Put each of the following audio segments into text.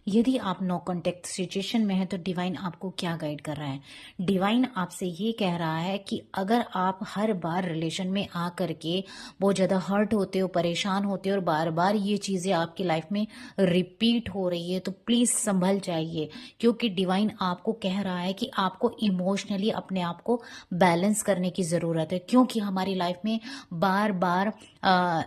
यदि आप no contact situation में हैं तो डिवाइन आपको क्या गाइड कर रहा है? डिवाइन आपसे ये कह रहा है कि अगर आप हर बार रिलेशन में आ करके बहुत ज़्यादा हर्ट होते हो, परेशान होते हो और बार बार ये चीज़ें आपकी लाइफ में रिपीट हो रही है तो प्लीज़ संभल जाइए, क्योंकि डिवाइन आपको कह रहा है कि आपको इमोशनली अपने आप को बैलेंस करने की ज़रूरत है। क्योंकि हमारी लाइफ में बार बार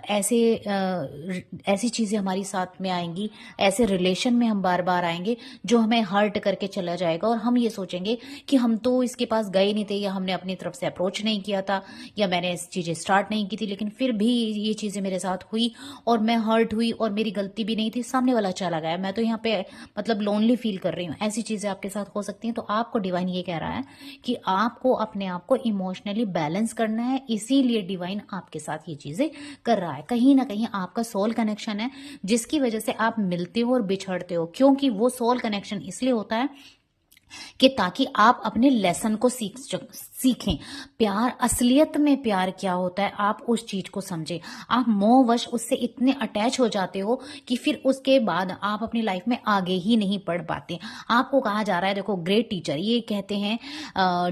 ऐसी चीज़ें हमारी साथ में आएंगी, ऐसे रिलेशन में हम बार बार आएंगे जो हमें हर्ट करके चला जाएगा और हम ये सोचेंगे कि हम तो इसके पास गए नहीं थे, या हमने अपनी तरफ से अप्रोच नहीं किया था, या मैंने इस चीज़ें स्टार्ट नहीं की थी, लेकिन फिर भी ये चीज़ें मेरे साथ हुई और मैं हर्ट हुई और मेरी गलती भी नहीं थी, सामने वाला चला गया, मैं तो यहाँ पे मतलब लोनली फील कर रही हूँ। ऐसी चीज़ें आपके साथ हो सकती हैं। तो आपको डिवाइन ये कह रहा है कि आपको अपने आप को इमोशनली बैलेंस करना है, इसीलिए डिवाइन आपके साथ ये चीज़ें कर रहा है। कहीं ना कहीं आपका सोल कनेक्शन है जिसकी वजह से आप मिलते हो और बिछड़ते हो, क्योंकि वो सोल कनेक्शन इसलिए होता है कि ताकि आप अपने लेसन को सीखें। प्यार, असलियत में प्यार क्या होता है, आप उस चीज को समझें। आप मोहवश उससे इतने अटैच हो जाते हो कि फिर उसके बाद आप अपनी लाइफ में आगे ही नहीं बढ़ पाते। आपको कहा जा रहा है, देखो ग्रेट टीचर ये कहते हैं,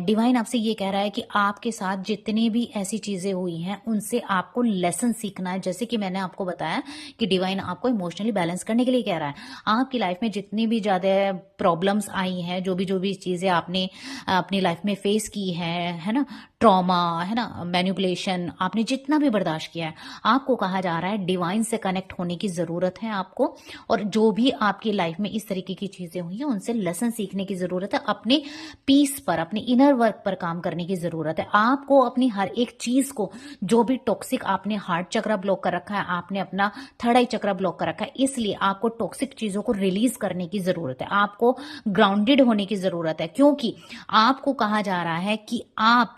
डिवाइन आपसे ये कह रहा है कि आपके साथ जितनी भी ऐसी चीजें हुई हैं उनसे आपको लेसन सीखना है। जैसे कि मैंने आपको बताया कि डिवाइन आपको इमोशनली बैलेंस करने के लिए कह रहा है। आपकी लाइफ में जितनी भी ज्यादा प्रॉब्लम्स आई हैं, जो भी चीजें आपने अपनी लाइफ में फेस की है ना, ट्रॉमा है ना, मैनिपुलेशन, आपने जितना भी बर्दाश्त किया है, आपको कहा जा रहा है डिवाइन से कनेक्ट होने की जरूरत है आपको। और जो भी आपकी लाइफ में इस तरीके की चीजें हुई हैं उनसे लेसन सीखने की जरूरत है। अपने पीस पर, अपने इनर वर्क पर काम करने की जरूरत है। आपको अपनी हर एक चीज को, जो भी टॉक्सिक आपने हार्ट चक्र ब्लॉक कर रखा है, आपने अपना थर्ड आई चक्र ब्लॉक कर रखा है, इसलिए आपको टॉक्सिक चीजों को रिलीज करने की जरूरत है। आपको ग्राउंडेड होने की जरूरत है, क्योंकि आपको कहा जा रहा है कि आप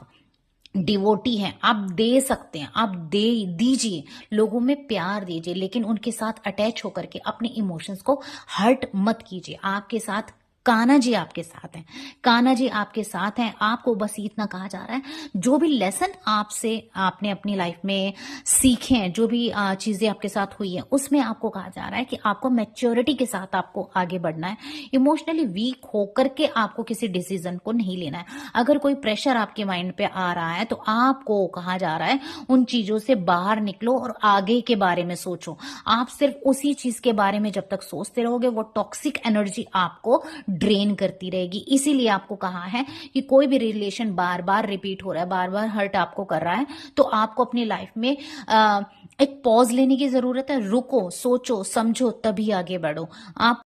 डिवोटी हैं, आप दे सकते हैं, आप दे दीजिए, लोगों में प्यार दीजिए, लेकिन उनके साथ अटैच होकर के अपने इमोशंस को हर्ट मत कीजिए। आपके साथ कान्हा जी आपके साथ हैं, कान्हा जी आपके साथ हैं। आपको बस इतना कहा जा रहा है, जो भी लेसन आपसे आपने अपनी लाइफ में सीखे हैं, जो भी चीजें आपके साथ हुई हैं, उसमें आपको कहा जा रहा है कि आपको मैच्योरिटी के साथ आपको आगे बढ़ना है। इमोशनली वीक होकर के आपको किसी डिसीजन को नहीं लेना है। अगर कोई प्रेशर आपके माइंड पे आ रहा है तो आपको कहा जा रहा है उन चीजों से बाहर निकलो और आगे के बारे में सोचो। आप सिर्फ उसी चीज के बारे में जब तक सोचते रहोगे, वो टॉक्सिक एनर्जी आपको ड्रेन करती रहेगी। इसीलिए आपको कहा है कि कोई भी रिलेशन बार बार रिपीट हो रहा है, बार बार हर्ट आपको कर रहा है, तो आपको अपनी लाइफ में एक पॉज लेने की जरूरत है। रुको, सोचो, समझो, तभी आगे बढ़ो। आप